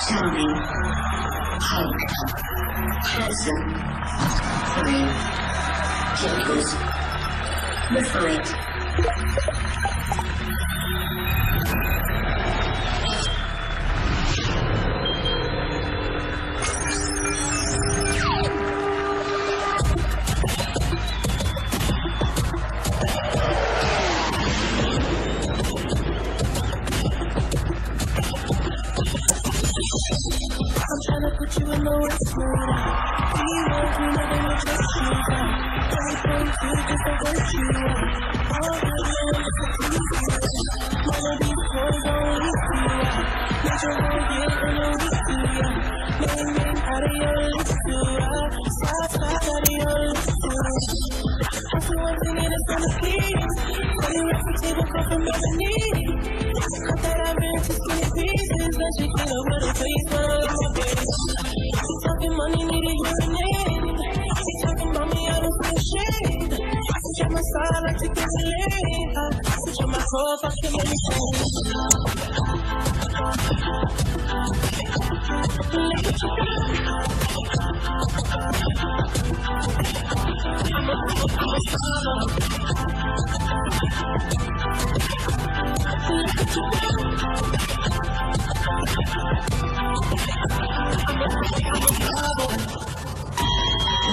Charming, punk, handsome, free, cute, refined. I'm tryna put you in the worst mood. We work, we never know just you. Trying to just to hurt you. All I know is to please you. One of these boys only see you. Let your boy get in the week to you. Name out of your list to Stop out of your list to That's the one thing that's gonna keep. So you rest the table, come from your knees. Cut that I've been to skinny pieces. But you get over the face, but I'm my baby. You talking money, need a urinate. You talking about me, I don't feel shame. I switch on my side, I like to get laid. I switch on my profile, I can make me change. Look at you.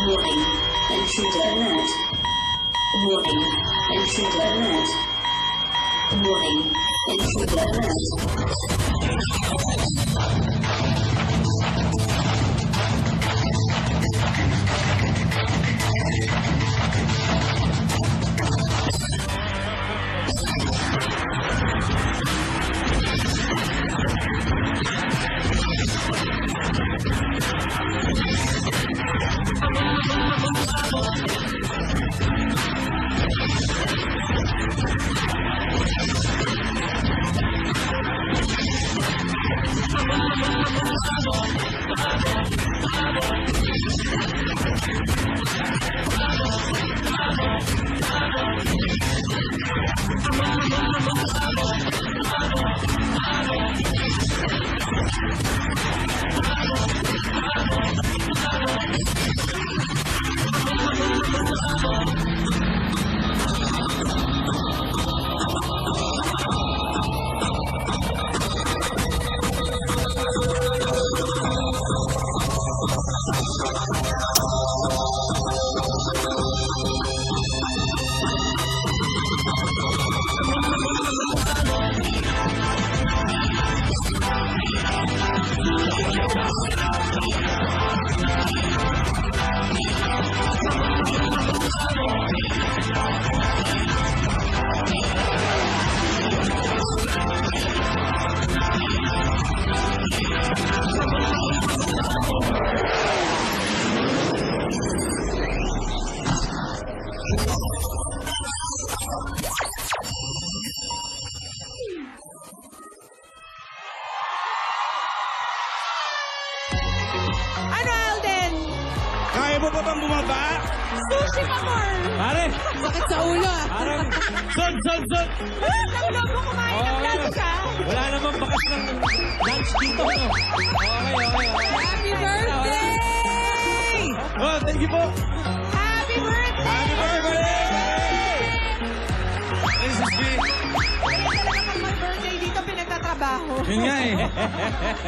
Warning, intruder alert. Warning, intruder alert. Warning, intruder alert. Ano, Alden? Kaya mo pa bang bumaba? Sushi ka, more. Pare, Bakit sa ulo, ah? parang son. Nakulog mo kumain ng lunch, ah. Wala namang bakas ng lunch dito. No? Okay. Happy birthday! Oh, thank you po. Happy birthday! Happy birthday! This is me. Kapag mag-birthday dito, pinagtatrabaho. Yun nga eh.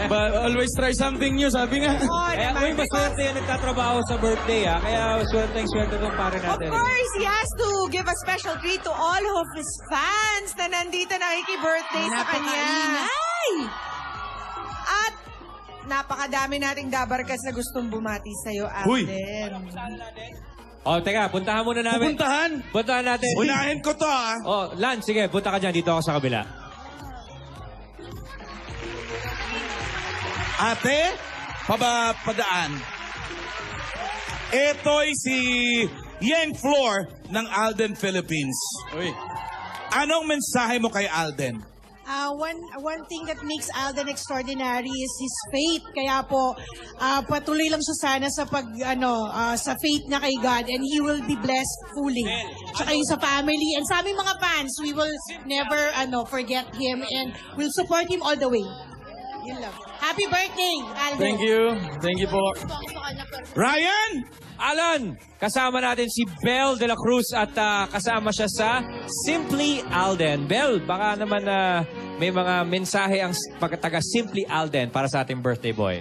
But always try something new, sabi nga. Oo, Kaya naman. kung maswerte yung nagtatrabaho sa birthday, Kaya swerte tong pare Of natin. course, he has to give a special treat to all of his fans na nandito nakiki-birthday sa kanya. At napakadami nating dabarkas na gustong bumati sa'yo, Huy! Alden. Oh, teka, puntahan muna namin. Pupuntahan? Puntahan natin. Unahin ko to ah. Oh, Lance, sige, punta ka dyan. Dito ako sa kabila. Ate, padaan. Ito'y si Yang Flor ng Alden Philippines. Uy. Anong mensahe mo kay Alden? One thing that makes Alden extraordinary is his faith. Kaya po, patuloy lang siya sana sa sa faith na kay God, and he will be blessed fully. Tsaka yung sa family and sa aming mga fans, we will never forget him and we'll support him all the way. Yun lang. Happy birthday, Alden. Thank you. Thank you po. Ryan! Alan, kasama natin si Belle de la Cruz at kasama siya sa Simply Alden. Belle, baka naman may mga mensahe ang taga Simply Alden para sa ating birthday boy.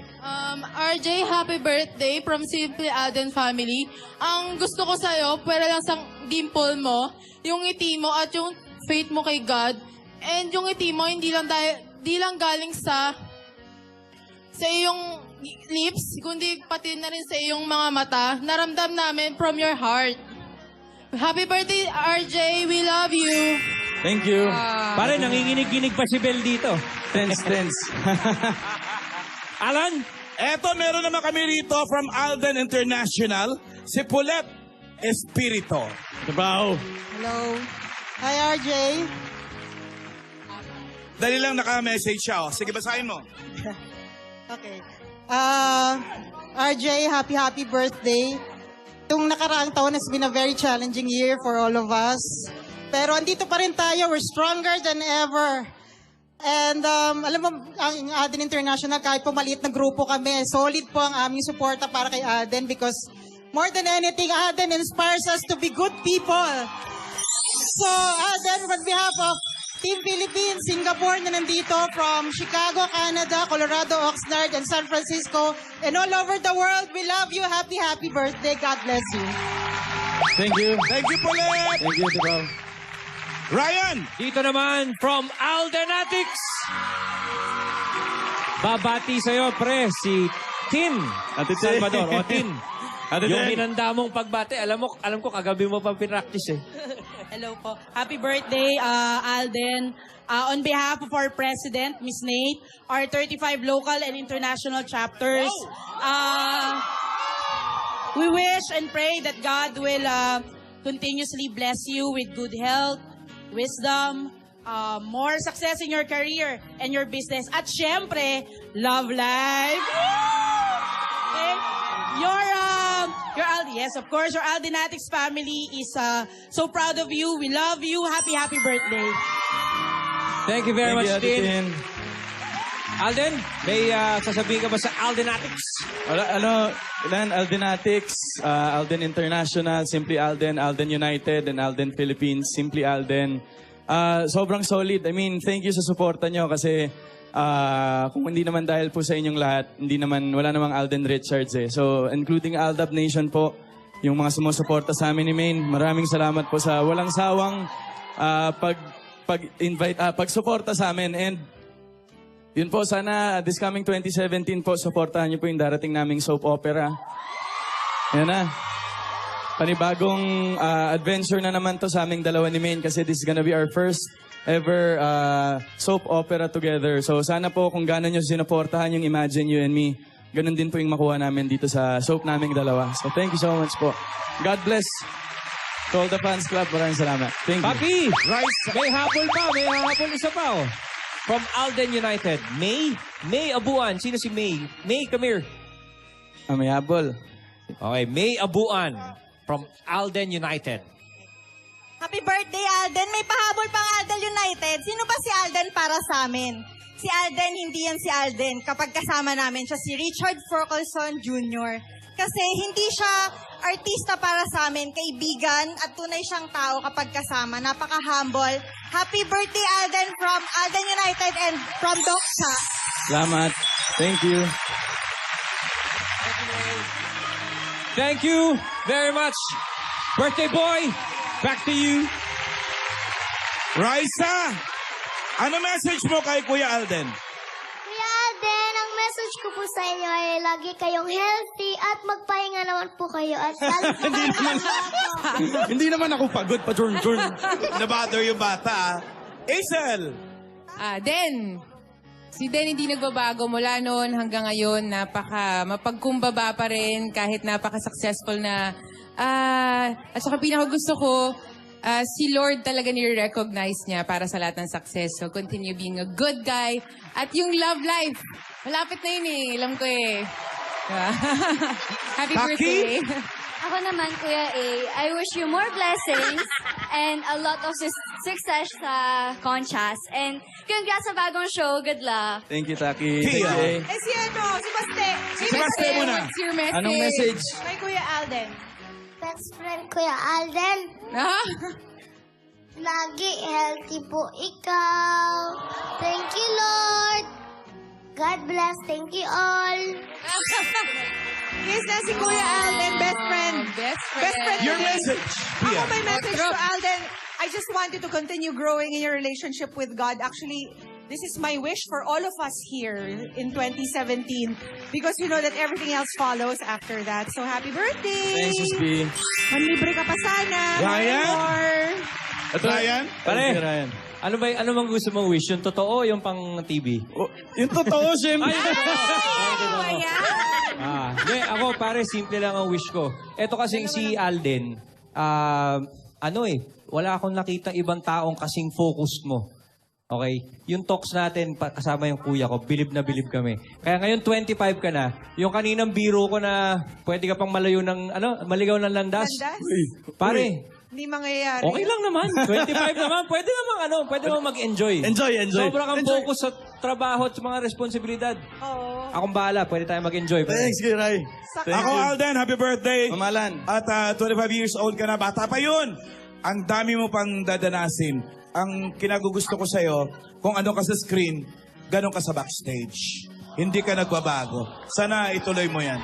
RJ, happy birthday from Simply Alden family. Ang gusto ko sa'yo, pwede lang sa dimple mo, yung ngiti mo at yung faith mo kay God. And yung ngiti mo, hindi lang galing sa iyong lips, kundi pati na rin sa iyong mga mata. Naramdam namin from your heart. Happy birthday, RJ. We love you. Thank you. Pare, nanginginig-ginig pa si Belle dito. Tense. Alan, eto meron naman kami rito from Alden International, si Pulet Espirito. Trabaho. Hello. Hi, RJ. Dali lang naka-message siya. Sige, basahin mo. Okay. RJ, happy birthday. Itong nakaraang taon has been a very challenging year for all of us. Pero andito pa rin tayo. We're stronger than ever. And alam mo, ang Alden International, kahit po maliit na grupo kami, solid po ang aming suporta para kay Alden because more than anything, Alden inspires us to be good people. So, Alden, on behalf of Team Philippines, Singapore na nandito, from Chicago, Canada, Colorado, Oxnard, and San Francisco, and all over the world, we love you. Happy birthday. God bless you. Thank you. Thank you, Pulet! Thank you, Trabaho. Ryan! Dito naman from Aldenatics. Babati sa'yo, pre, si Tin Ate Tin. Salvador. O, Tin. Ate Yung Tin. hinanda mong pagbati, alam ko kagabi mo pa pinractice eh. Hello po. Happy birthday, Alden. On behalf of our president, Ms. Nate, our 35 local and international chapters, we wish and pray that God will continuously bless you with good health, wisdom, more success in your career and your business. At syempre, love life. Okay? Yes, of course, your Aldenatics family is so proud of you. We love you. Happy birthday. Thank you very Thank much, you, Ate Tin. Tin. Alden, may sasabihin ka ba sa Aldenatics? Aldenatics, Alden International, Simply Alden, Alden United, and Alden Philippines, Simply Alden. Sobrang solid. I mean, thank you sa suporta nyo kasi kung hindi naman dahil po sa inyong lahat, wala namang Alden Richards eh. So, including Aldab Nation po, yung mga sumusuporta sa amin ni Maine, maraming salamat po sa walang sawang pagsuporta sa amin. And yun po, sana this coming 2017 po, supportahan niyo po yung darating naming soap opera. Yan na. Panibagong adventure na naman to sa aming dalawa ni Maine kasi this is gonna be our first ever soap opera together. So sana po kung gano'n nyo sinuportahan yung Imagine You and Me, ganun din po yung makuha namin dito sa soap naming dalawa. So thank you so much po. God bless. To all the fans club, maraming salamat. Thank you. Papi, may habol pa. May habol isa pa. Oh. From Alden United, May Abuan. Sino si May? May, come here. May habol. Okay, May Abuan from Alden United. Happy birthday, Alden. May pahabol pang Alden United. Sino ba si Alden para sa amin? Si Alden, hindi yan si Alden. Kapag kasama namin siya, si Richard Forkelson Jr. Kasi hindi siya artista para sa amin, kaibigan at tunay siyang tao kapag kasama. Napaka-humble. Happy birthday, Alden, from Alden United and from Doc Cha. Salamat. Thank you. Thank you very much. Birthday boy, back to you. Raisa! Ano message mo kay Kuya Alden? Kuya Alden, ang message ko po sa inyo ay lagi kayong healthy at magpahinga naman po kayo at Hindi naman ako pagod pa, Jorn. Nabother yung bata. Hazel! Den, si Den hindi nagbabago mula noon hanggang ngayon. Mapagkumbaba pa rin kahit napaka-successful na. At saka pinakagusto ko, si Lord talaga ni-recognize niya para sa lahat ng success. So continue being a good guy. At yung love life, malapit na yun eh. Alam ko eh. Happy Taki? birthday. Ako naman, Kuya A, I wish you more blessings and a lot of success sa Conchas. And congrats sa bagong show. Good luck. Thank you, Taki. Tia. Thank you, Eh si ano, si Baste. Si Baste muna. What's your message? Anong message? Kay Kuya Alden. Best friend Kuya Alden, Ah? lagi healthy po ikaw. Thank you, Lord. God bless. Thank you all. Yes na si Kuya Alden, best friend. Best friend. Best friend. Your message, Ako Pia. may message to Alden. I just want you to continue growing in your relationship with God. Actually, this is my wish for all of us here in 2017 because you know that everything else follows after that. So happy birthday! Thanks, Sis B. Manlibre ka pa sana. Ryan? More. Ryan? Pare, Thank you, Ryan. ano bang gusto mong wish? Yung totoo o yung pang TV? Oh, yung totoo, syempre. Hindi, ako pare, simple lang ang wish ko. Ito kasing si Alden, wala akong nakita ibang taong kasing focused mo. Okay? Yung talks natin, kasama yung kuya ko, bilib na bilib kami. Kaya ngayon 25 ka na, yung kaninang biro ko na pwede ka pang maligaw ng landas. Landas? Pare, Hindi mangyayari. okay lang naman. 25 naman, pwede naman mag-enjoy. Enjoy. Sobrang kang focus sa trabaho at sa mga responsibilidad. Oo. Akong bahala, pwede tayo mag-enjoy. Thanks, Kuya Ray. Thank Ako, you. Alden, happy birthday. Mamalan. At 25 years old ka na, bata pa yun. Ang dami mo pang dadanasin. Ang kinagugusto ko sa'yo, kung ano ka sa screen, ganun ka sa backstage. Hindi ka nagbabago. Sana ituloy mo yan.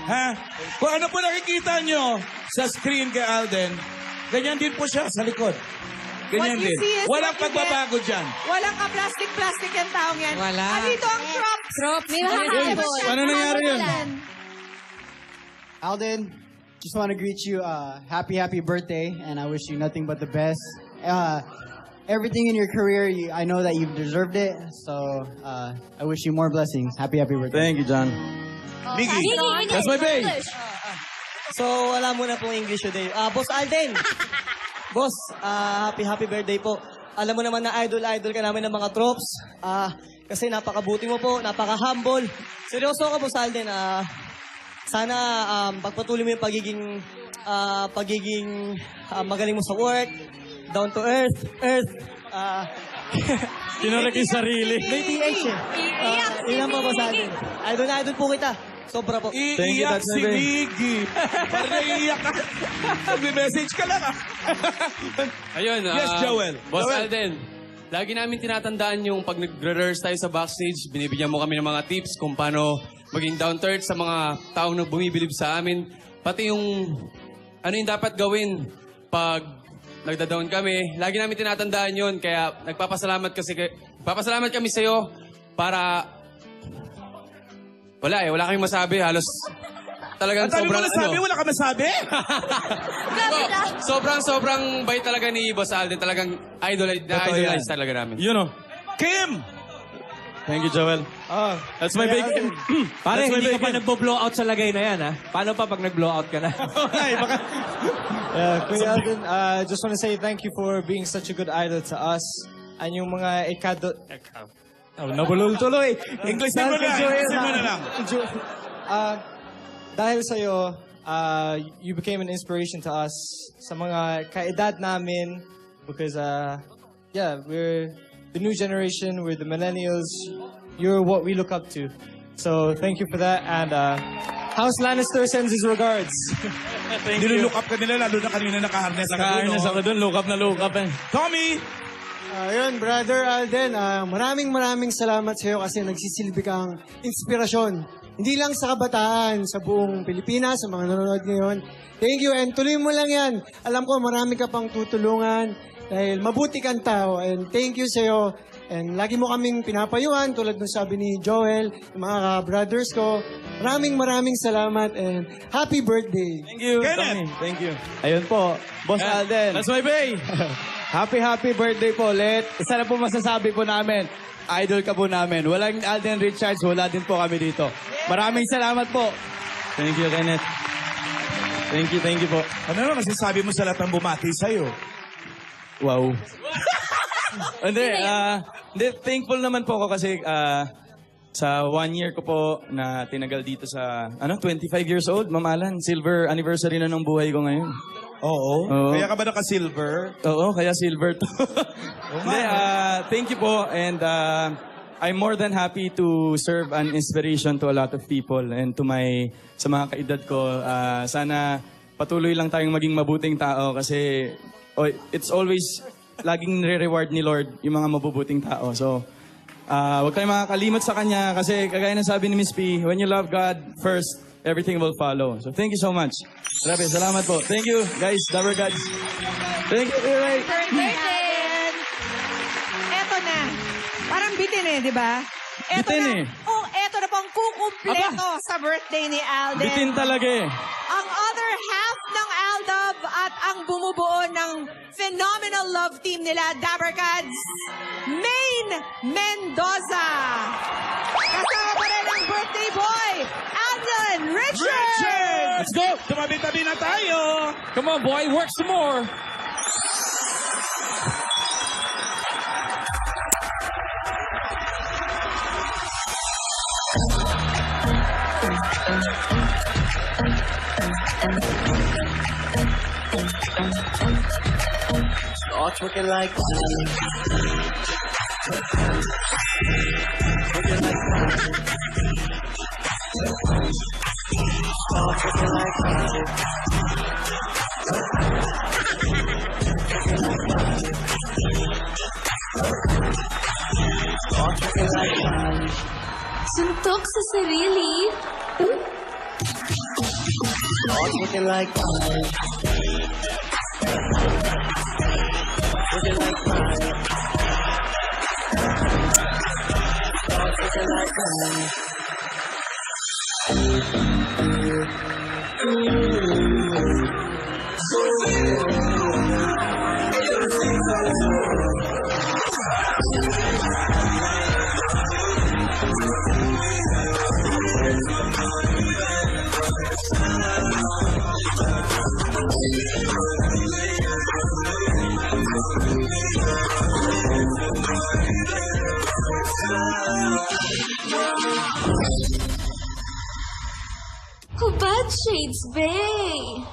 Ha? Kung ano po nakikita nyo sa screen kay Alden, ganyan din po siya sa likod. Ganyan What you din. see is Walang what you pagbabago dyan. Walang ka-plastic-plastic yung taong yan. Wala. Andito ang props. May makakabol. Paano nangyari yun? Alden, just want to greet you happy birthday, and I wish you nothing but the best. Everything in your career, I know that you've deserved it, so I wish you more blessings. Happy birthday. Thank you, John. Miggy. That's my babe. So, wala muna pong English today. Boss Alden! Boss, happy birthday po. Alam mo naman na idol ka namin ng mga tropes. Kasi napakabuti mo po, napaka-humble. Seryoso ka, Boss Alden. Sana pagpatuloy mo yung pagiging magaling mo sa work, down to earth. Tinurek yung sarili. May PH eh. Ilan pa, Boss Alden? Idol po kita. Sobra po. Thank you, Iiyak that's si my babe. Miggy. Parang naiiyak ka. Mag-message ka lang. Ayun, Yes, Joel. Boss Joel. Alden, lagi namin tinatandaan yung pag nag-rehearse tayo sa backstage, binibigyan mo kami ng mga tips kung paano maging down to earth sa mga taong na bumibilib sa amin. Pati yung ano yung dapat gawin pag nagda-down kami. Lagi namin tinatandaan yun. Kaya nagpapasalamat kami sa'yo para... Wala kaming masabi. Halos talagang Ang dami mo sobrang nasabi, wala ka masabi? sobrang bait talaga ni Boss Alden. Talagang idolize talaga namin. You know. Kim! Thank you, Joel. That's my babe. Pare, That's my hindi ka babe. pa nagbo-blowout sa lagay na yan, ha? Paano pa pag nag-blowout ka na? Ay, baka... Kuya Alden, just want to say thank you for being such a good idol to us. And yung mga Nabulol tuloy. English mo na lang. Dahil sa'yo, you became an inspiration to us sa mga kaedad namin because, we're the new generation, we're the millennials, you're what we look up to. So, thank you for that, and House Lannister sends his regards. Thank you. Nilook up ka nila, lalo na kanina nakaharness ka Nakaharness doon. ako doon. Look up eh. Tommy! Ayun, Brother Alden, maraming salamat sa iyo kasi nagsisilbi kang inspirasyon. Hindi lang sa kabataan, sa buong Pilipinas, sa mga nanonood ngayon. Thank you, and tuloy mo lang yan. Alam ko, marami ka pang tutulungan dahil mabuti kang tao, and thank you sa iyo. And lagi mo kaming pinapayuhan, tulad ng sabi ni Joel, yung mga brothers ko. Maraming salamat, and happy birthday. Thank you, Kenneth. Tommy. Thank you. Ayun po, Boss Alden. That's my babe. Happy birthday po ulit. Isa na po masasabi po namin. Idol ka po namin. Walang Alden Richards, wala din po kami dito. Maraming salamat po. Thank you, Kenneth. Thank you po. Ano naman masasabi mo sa lahat ng bumati sa'yo? Wow. Hindi, thankful naman po ako kasi sa 1 year ko po na tinagal dito sa 25 years old, mamalan. Silver anniversary na ng buhay ko ngayon. Oo. Oo. Kaya ka ba naka-silver? Oo, kaya silver to. Hindi, thank you po. And I'm more than happy to serve an inspiration to a lot of people and to sa mga kaedad ko. Sana patuloy lang tayong maging mabuting tao kasi it's always laging nire-reward ni Lord yung mga mabubuting tao. So, huwag kayong makakalimot sa Kanya kasi kagaya ng sabi ni Miss P, when you love God first, everything will follow. So, thank you so much. Grabe, salamat po. Thank you, guys. Dabber Gods. Thank you, Ray. Birthday! Eto na. Parang bitin di ba? Eto Bitin na. Oh, eto na pong kukumpleto sa birthday ni Alden. Bitin talaga Ang other half ng Aldab at ang bumubuo ng phenomenal love team nila, Dabber Gods, Maine Mendoza. Kasama pa rin ang birthday boy, Alden Richard. Let's go! Tumabi-tabi na tayo! Come on, boy. Work some more. Start looking like Suntok sa sarili. start looking like Oh, bad shades, Bay.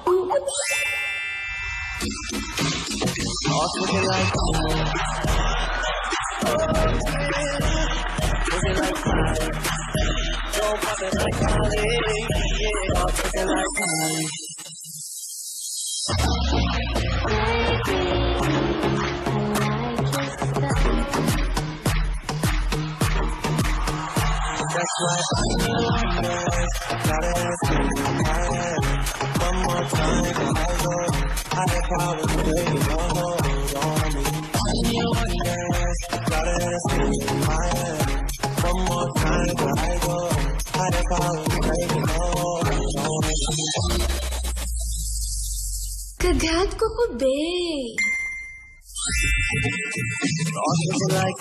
start looking like don't pop it like Molly, yeah, start looking like Molly. That's why gotta ask you one more time. I probably take a hold on me. Yes, gotta ask you one more time. I probably take a hold on me. Kagat ko ko, Bay. Looking like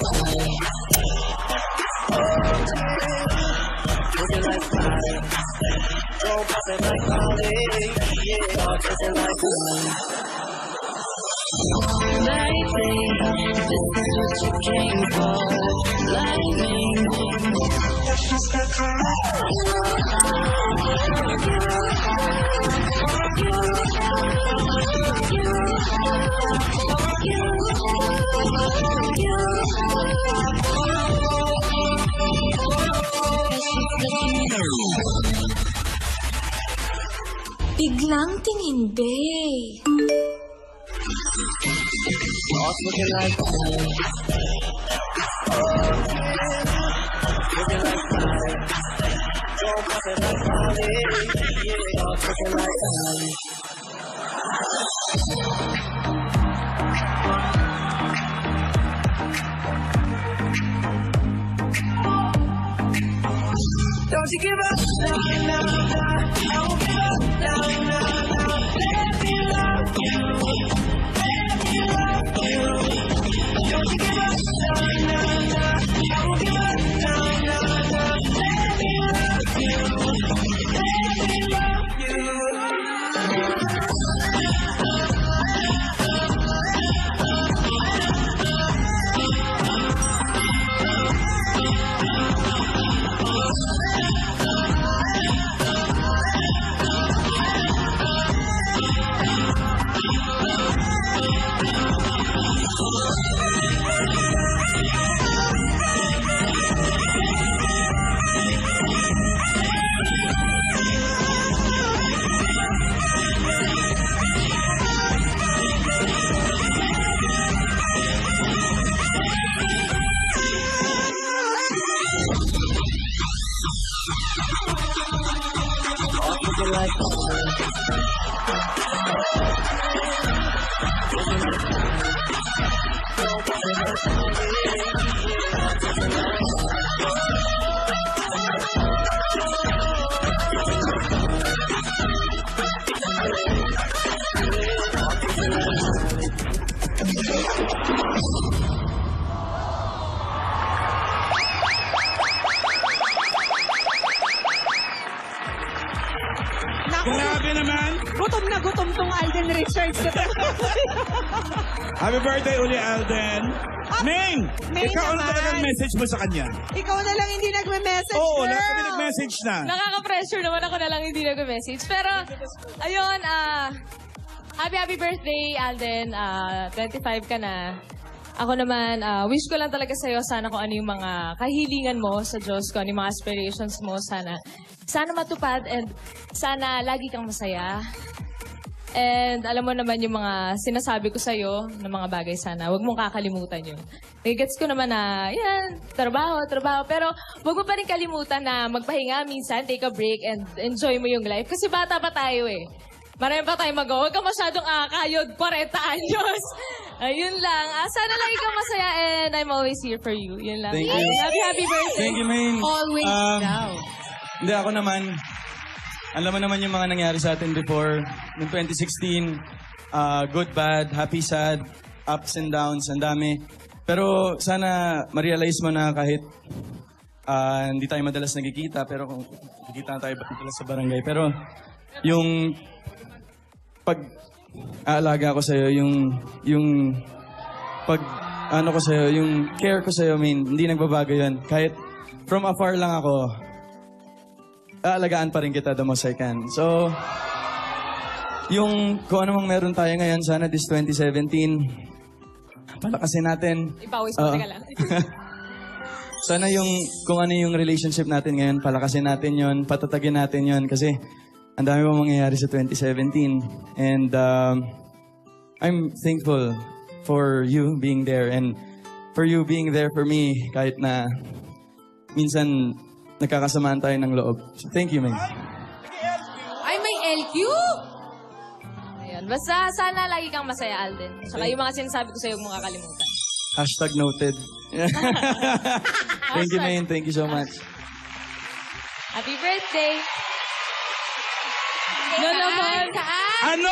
don't pop it like Molly, yeah, looking like lightning, this is what you came for. Lightning, Biglang tingin, Bay. start looking like don't pop it like Molly, yeah, looking like Molly. Don't you give up, no, no, no, don't give up, no, no, no, let me love you, let me love you. Don't you give up, no, no, no, don't give up, no, no, no, let me love you, let me love you. Naku, Grabe naman. gutom tong Alden Richards. Happy birthday uli, Alden. Maine, Maine ikaw ano naman. talagang message mo sa kanya? Ikaw na lang hindi nagme-message, Oo, girl. lahat kami nag-message na. Nakaka-pressure naman ako na lang hindi nag-message. Pero, ayun, happy birthday, Alden. 25 ka na. Ako naman, wish ko lang talaga sa'yo, sana kung ano yung mga kahilingan mo sa Diyos, kung ano yung mga aspirations mo, sana matupad and sana lagi kang masaya. And alam mo naman yung mga sinasabi ko sa'yo ng mga bagay sana, huwag mong kakalimutan yun. Gets ko naman na, yan, trabaho. Pero huwag mo pa rin kalimutan na magpahinga minsan, take a break, and enjoy mo yung life. Kasi bata pa tayo eh. Marami pa tayong magawa. Huwag ka masyadong kayod, 40 anyos. Ayun lang. Sana lagi kang masaya and I'm always here for you. Yun lang. Thank you. Happy birthday. Thank you, Maine. Always daw. Hindi, ako naman, alam mo naman yung mga nangyari sa atin before. Noong 2016, good, bad, happy, sad, ups and downs, ang dami. Pero sana ma-realize mo na kahit hindi tayo madalas nagkikita, pero kung nagkikita tayo madalas sa barangay. Pero yung pag-aalaga ko sa'yo, yung pag-ano ko sa'yo, yung care ko sa'yo, hindi nagbabago yun. Kahit from afar lang ako, aalagaan pa rin kita the most I can. So, yung kung ano mang meron tayo ngayon, sana this 2017, palakasin natin. Ipawis mo, teka lang. Sana yung, kung ano yung relationship natin ngayon, palakasin natin yon, patatagin natin yon kasi ang dami pa mangyayari sa 2017. And I'm thankful for you being there and for you being there for me kahit na minsan nagkakasamaan tayo ng loob. So, thank you, Maine. Ay, may LQ! Ayun. Basta sana lagi kang masaya, Alden. Saka yung mga sinasabi ko sa'yo, huwag mong kakalimutan. Hashtag noted. Thank you, Maine. Thank you so much. Happy birthday! No naman! Ano?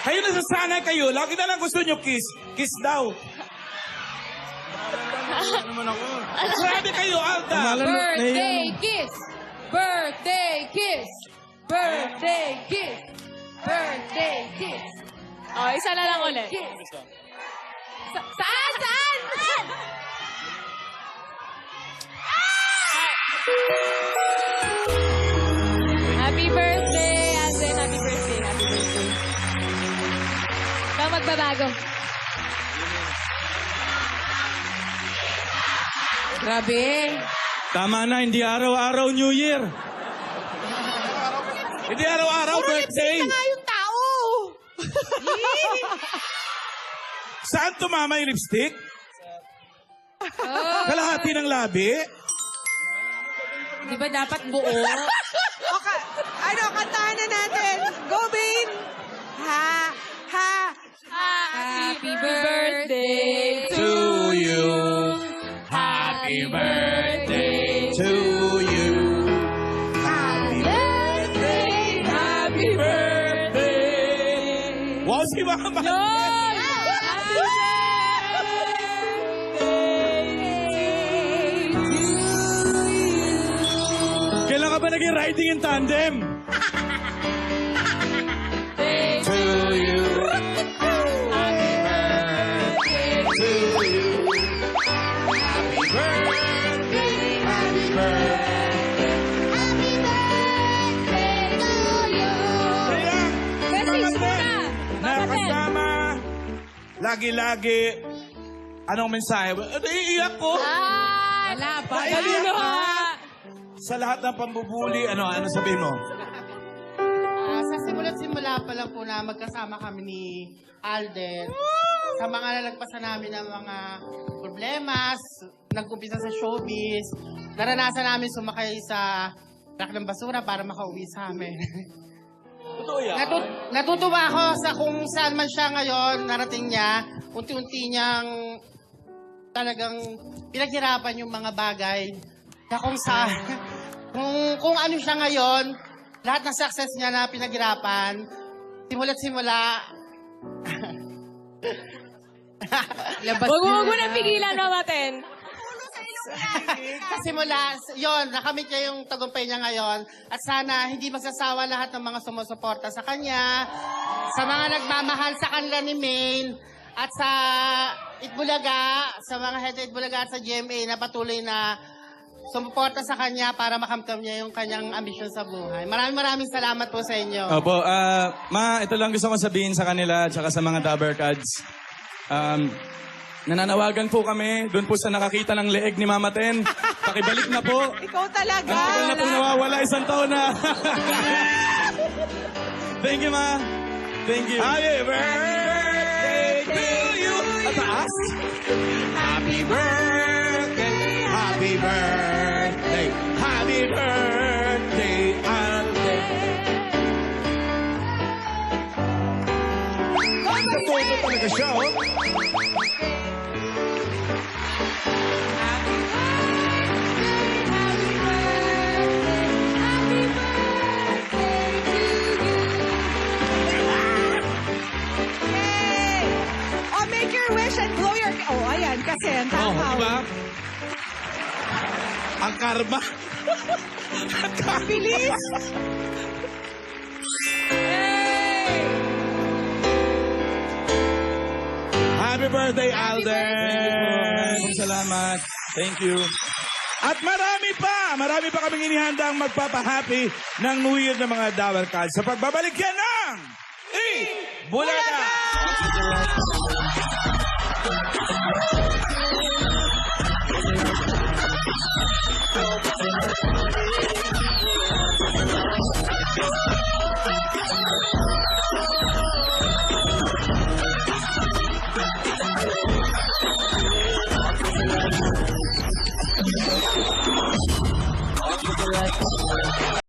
Kayo nasasanay kayo. Lagi na lang gusto nyo kiss. Kiss daw. Grabe kayo, Alda. Birthday kiss! Birthday kiss! Birthday kiss! Birthday kiss! Oh, isa na lang ulit. Saan? Happy birthday, Alden. Happy birthday. Ikaw magbabago. Grabe. Tama na, hindi araw-araw New Year. Hindi araw-araw birthday. Na nga yung tao. Saan tumama yung lipstick? Kalahati ng labi? Di ba dapat buo? Kantahan na natin. Go, Bain. Happy birthday To you. Happy birthday to you. Happy birthday. Happy birthday. Wow, si Mama. Kailan ka ba naging riding in tandem? To you. Happy birthday to you. Happy birthday. Happy birthday. Kaya, nakasama. Lagi-lagi. Anong mensahe? Iiyak ko. Wala pa. Sa lahat ng pambubuli, ano sabihin mo? Sa simula pa lang po na magkasama kami ni Alden, sa mga nalagpasan namin ng mga problemas, nag-umpisa sa showbiz, naranasan namin sumakay sa truck ng basura para makauwi sa amin. Totoo yan. Natutuwa ako sa kung saan man siya ngayon, narating niya, unti-unti niyang talagang pinaghirapan yung mga bagay na kung sa kung ano siya ngayon, lahat ng success niya na pinaghirapan, simula't simula. Huwag mo na pigilan, Mama Ten. Sa simula, yon, nakamit niya yung tagumpay niya ngayon. At sana hindi magsasawa lahat ng mga sumusuporta sa kanya, sa mga nagmamahal sa kanila ni Maine, at sa Itbulaga, sa mga head Itbulaga at sa GMA na patuloy na sumuporta sa kanya para makamtam niya yung kanyang ambisyon sa buhay. Maraming salamat po sa inyo. Opo, Ma, ito lang gusto ko sabihin sa kanila at saka sa mga Dabber Cards. Nananawagan po kami doon po sa nakakita ng leeg ni Mama Ten. Pakibalik na po. Ikaw talaga. Ang tagal na po nawawala, 1 taon na. Thank you, Ma. Thank you. Happy birthday to you. Ataas. Happy birthday. Happy birthday. Happy birthday, Alden. Toto talaga siya, oh. Yay! Oh, make your wish and blow your... Oh, ayan, kasi ang Oh, takaw. diba? Ang karma. Ang bilis! Happy birthday, Alden! Salamat. Thank you. At marami pa kaming inihandang magpapahappy ng New Year ng mga Dabber Cards sa pagbabalik yan ng Bulaga!